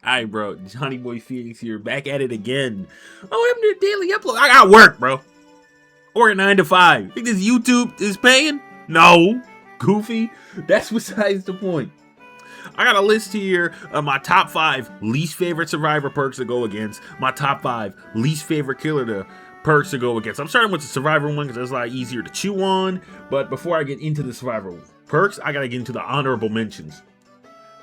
Alright, bro. Johnny Boy Phoenix here, back at it again. Oh, I'm the daily upload. I got work, bro. Or 9 to 5. Think this YouTube is paying? No. Goofy. That's besides the point. I got a list here of my top 5 least favorite Survivor perks to go against. My top 5 least favorite killer perks to go against. I'm starting with the Survivor one because it's a lot easier to chew on. But before I get into the Survivor perks, I gotta get into the honorable mentions.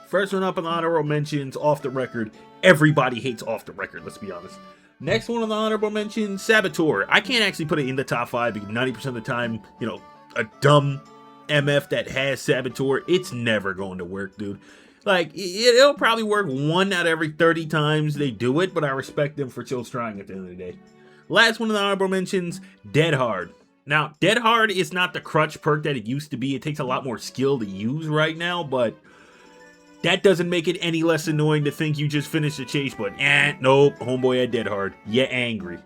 First one up on the honorable mentions, off the record. Everybody hates off the record, let's be honest. Next one on the honorable mentions, Saboteur. I can't actually put it in the top 5 because 90% of the time, you know, a dumb MF that has Saboteur, it's never going to work, dude. Like, it'll probably work 1 out of every 30 times they do it, but I respect them for still trying at the end of the day. Last one of the honorable mentions, Dead Hard. Now, Dead Hard is not the crutch perk that it used to be. It takes a lot more skill to use right now, but that doesn't make it any less annoying to think you just finished the chase, but nope, homeboy had Dead Hard. You angry.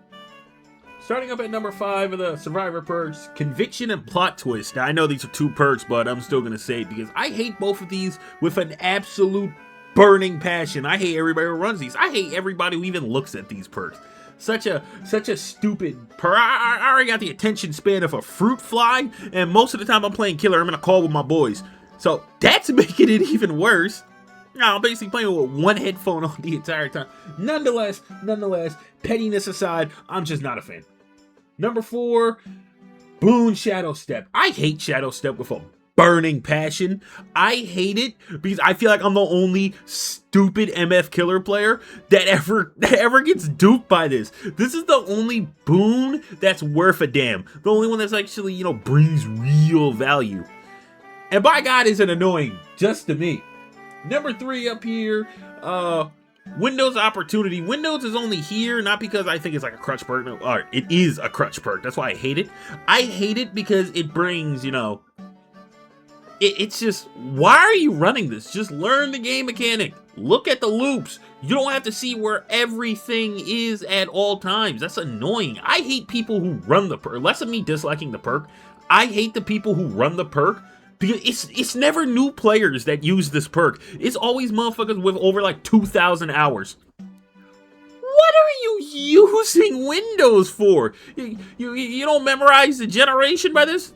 Starting up at number 5 of the Survivor perks, Conviction and Plot Twist. Now, I know these are 2 perks, but I'm still going to say it because I hate both of these with an absolute burning passion. I hate everybody who runs these. I hate everybody who even looks at these perks. Such a stupid perk. I already got the attention span of a fruit fly, and most of the time I'm playing killer, I'm in a call with my boys. So that's making it even worse. No, I'm basically playing with 1 headphone on the entire time. Nonetheless, pettiness aside, I'm just not a fan. Number 4, Boone Shadow Step. I hate Shadow Step with a burning passion. I hate it because I feel like I'm the only stupid MF killer player that ever gets duped by this. This is the only boon that's worth a damn. The only one that's actually, you know, brings real value. And by God, is it annoying just to me. Number 3 up here, Windows Opportunity. Windows is only here, not because I think it's like a crutch perk. No, or it is a crutch perk. That's why I hate it. I hate it because it brings, you know, it's just, why are you running this? Just learn the game mechanic. Look at the loops. You don't have to see where everything is at all times. That's annoying. I hate people who run the perk. Less of me disliking the perk. I hate the people who run the perk. Because it's never new players that use this perk. It's always motherfuckers with over like 2,000 hours. What are you using Windows for? You don't memorize the generation by this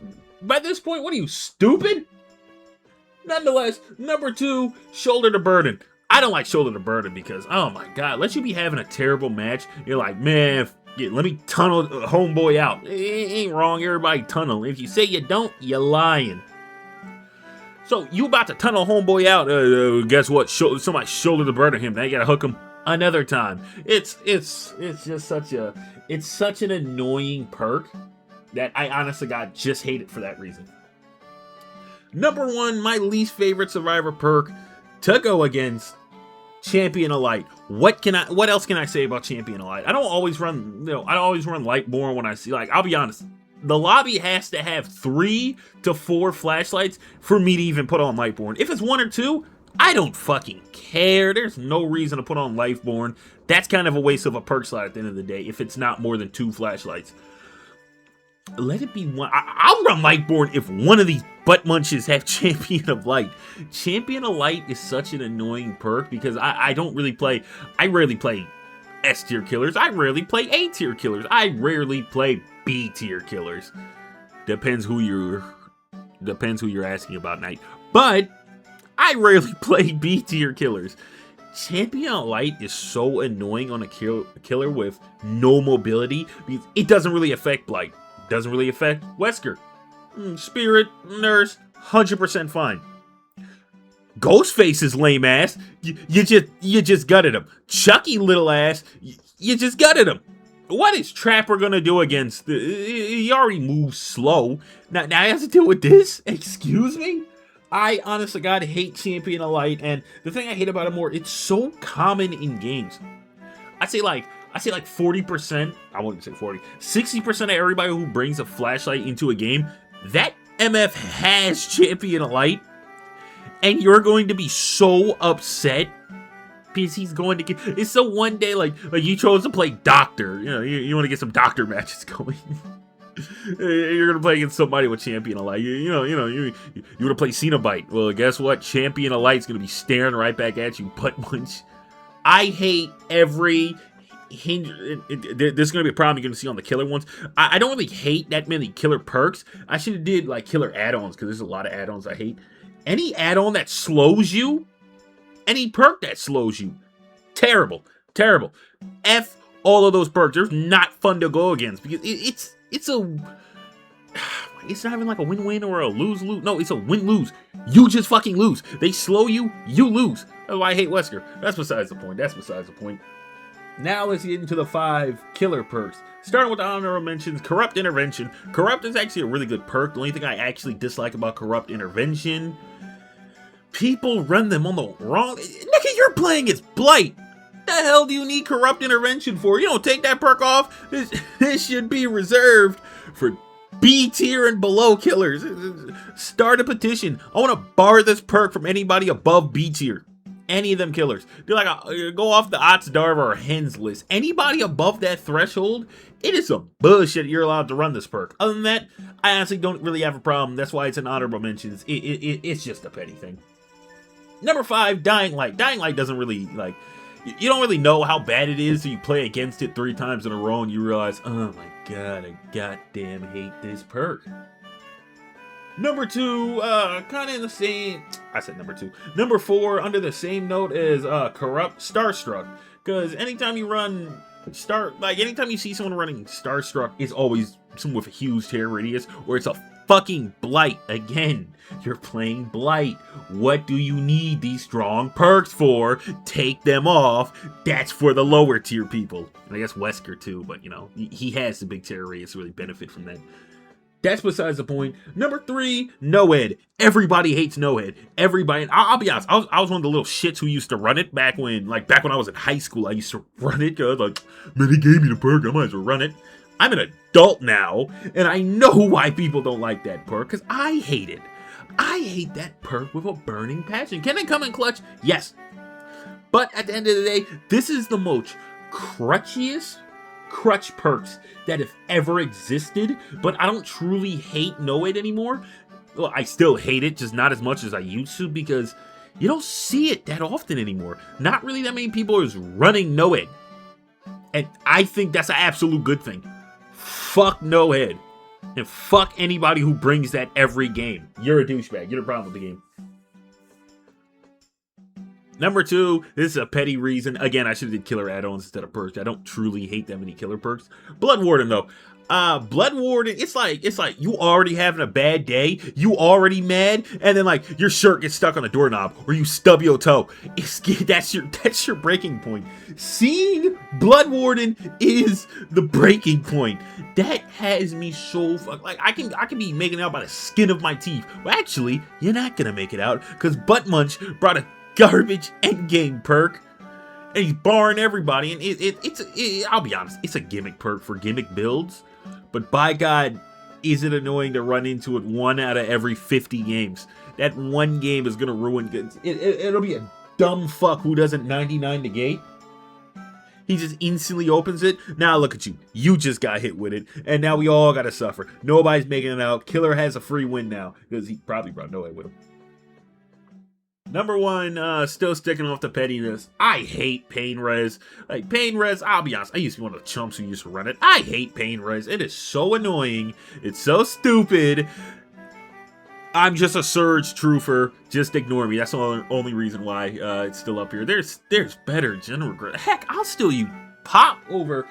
point? What are you, stupid? Nonetheless, number 2, Shoulder to Burden. I don't like Shoulder to Burden because, oh my God, let you be having a terrible match. You're like, man, let me tunnel homeboy out. It ain't wrong, everybody tunnel. If you say you don't, you're lying. So, you about to tunnel homeboy out, guess what? Somebody shoulder to burden him. Now you gotta hook him another time. It's just such an annoying perk that I honestly just hate it for that reason. Number 1, my least favorite Survivor perk to go against Champion of Light. What else can I say about Champion of Light? I don't always run Lightborn when I see, like, I'll be honest. The lobby has to have 3 to 4 flashlights for me to even put on Lightborn. If it's 1 or 2, I don't fucking care. There's no reason to put on Lightborn. That's kind of a waste of a perk slot at the end of the day if it's not more than 2 flashlights. Let it be 1. I'll run Lightborn if one of these butt munches have Champion of Light. Champion of Light is such an annoying perk because I rarely play S tier killers. I rarely play A tier killers. I rarely play B tier killers. Depends who you're asking about, Knight. But I rarely play B tier killers. Champion of Light is so annoying on a killer with no mobility because it doesn't really affect Blight. Doesn't really affect Wesker. Spirit, Nurse, 100% fine. Ghostface's lame ass. You just gutted him. Chucky little ass. You just gutted him. What is Trapper gonna do against he already moves slow. Now he has to deal with this? Excuse me? I honestly God hate Champion of Light, and the thing I hate about it more, it's so common in games. I say like 40%, I wouldn't say 40, 60% of everybody who brings a flashlight into a game, that MF has Champion of Light, and you're going to be so upset because he's going to get, it's so one day like you chose to play Doctor, you know, you want to get some Doctor matches going. You're gonna play against somebody with Champion of Light. You wanna play Cenobite. Well, guess what? Champion of Light's gonna be staring right back at you, butt munch. I hate every there's gonna be a problem you're gonna see on the killer ones. I don't really hate that many killer perks. I should have did like killer add-ons because there's a lot of add-ons I hate. Any add-on that slows you, any perk that slows you, terrible, terrible. F all of those perks. They're not fun to go against because it's not even like a win-win or a lose-lose. No, it's a win-lose. You just fucking lose. They slow you, you lose. That's why I hate Wesker. That's besides the point. That's besides the point. Now let's get into the 5 killer perks. Starting with the honorable mentions, Corrupt Intervention. Corrupt is actually a really good perk. The only thing I actually dislike about Corrupt Intervention, people run them on the wrong... Nigga, you're playing as Blight. The hell do you need Corrupt Intervention for? You don't take that perk off. This should be reserved for B tier and below killers. Start a petition. I want to bar this perk from anybody above B tier. Any of them killers. Do like go off the Ots Darva or Hens list. Anybody above that threshold, it is some bullshit you're allowed to run this perk. Other than that, I honestly don't really have a problem. That's why it's an honorable mention. It's just a petty thing. Number 5, Dying Light. Dying Light doesn't really, like, you don't really know how bad it is, so you play against it 3 times in a row and you realize, oh my god, I goddamn hate this perk. Number 2, kind of in the same... I said number 2. Number 4, under the same note as Corrupt Starstruck. Because anytime you run anytime you see someone running Starstruck, it's always someone with a huge tear radius, or it's a fucking Blight. Again, you're playing Blight. What do you need these strong perks for? Take them off. That's for the lower tier people. And I guess Wesker too, but you know, he has the big tear radius to really benefit from that. That's besides the point. Number 3, Noed. Everybody hates Noed. Everybody. I'll be honest. I was one of the little shits who used to run it back when I was in high school. I used to run it because like, man, they gave me the perk. I might as well run it. I'm an adult now, and I know why people don't like that perk because I hate it. I hate that perk with a burning passion. Can it come in clutch? Yes. But at the end of the day, this is the most crutchiest crutch perks that have ever existed, but I don't truly hate Noed anymore. Well, I still hate it, just not as much as I used to, because you don't see it that often anymore. Not really that many people is running Noed. And I think that's an absolute good thing. Fuck Noed. And fuck anybody who brings that every game. You're a douchebag. You're the problem with the game. Number 2, this is a petty reason. Again, I should have did killer add-ons instead of perks. I don't truly hate that many killer perks. Blood Warden, though. Blood Warden, it's like you already having a bad day. You already mad, and then like your shirt gets stuck on a doorknob, or you stub your toe. That's your breaking point. Seeing Blood Warden is the breaking point. That has me so like I can be making it out by the skin of my teeth. Well, actually, you're not gonna make it out because Butt Munch brought a garbage endgame perk, and he's barring everybody. And I'll be honest, it's a gimmick perk for gimmick builds. But by God, is it annoying to run into it 1 out of every 50 games? That one game is gonna ruin. It'll be a dumb fuck who doesn't 99 negate. He just instantly opens it. Now look at you. You just got hit with it, and now we all gotta suffer. Nobody's making it out. Killer has a free win now because he probably brought Noah with him. Number 1, still sticking off the pettiness. I hate Pain Res. Like, Pain Res, I'll be honest, I used to be one of the chumps who used to run it. I hate Pain Res. It is so annoying. It's so stupid. I'm just a Surge truther. Just ignore me. That's the only reason why it's still up here. There's better general. Heck, I'll still use Pop over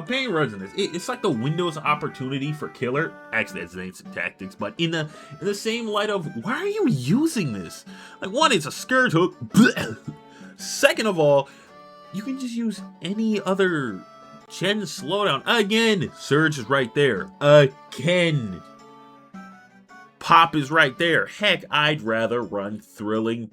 Pain Res in this. It's like the Windows opportunity for killer. Actually, that's names and tactics, but in the same light of why are you using this? Like, 1, it's a Scourge hook. Second of all, you can just use any other gen slowdown. Again, Surge is right there. Again, Pop is right there. Heck, I'd rather run Thrilling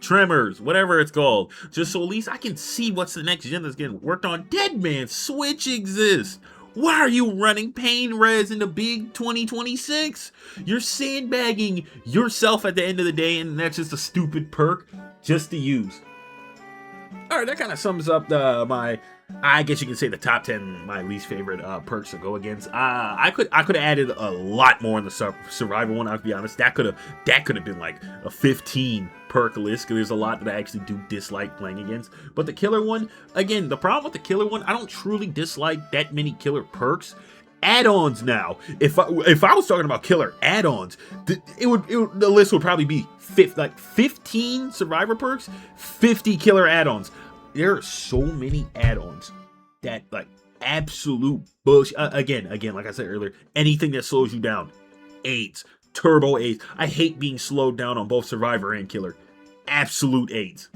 Tremors, whatever it's called, just so at least I can see what's the next gen that's getting worked on. Dead Man Switch exists. Why are you running Pain Res in the big 2026? You're sandbagging yourself at the end of the day, and that's just a stupid perk just to use. Alright, that kind of sums up I guess you can say the top 10 my least favorite perks to go against. I could have added a lot more in the survival one. I'll be honest. That could have been like a 15 perk list, because there's a lot that I actually do dislike playing against. But the killer one, again, the problem with the killer one, I don't truly dislike that many killer perks. Add-ons now. If I was talking about killer add-ons, the list would probably be 15 survivor perks, 50 killer add-ons. There are so many add-ons that like absolute bullshit. Again, like I said earlier, anything that slows you down, AIDS, turbo AIDS. I hate being slowed down on both survivor and killer. Absolute AIDS.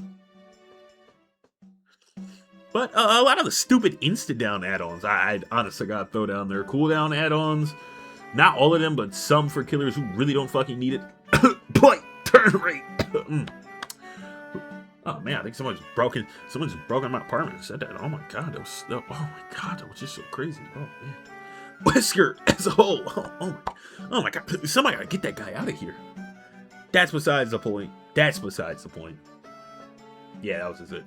But a lot of the stupid insta-down add-ons, I'd honestly gotta throw down there. Cooldown add-ons, not all of them, but some for killers who really don't fucking need it. Point turn rate. Oh man, I think someone's broken my apartment and said that. Oh my god, that was just so crazy. Oh man. Wesker as a whole. Oh my god. Somebody gotta get that guy out of here. That's besides the point. Yeah, that was just it.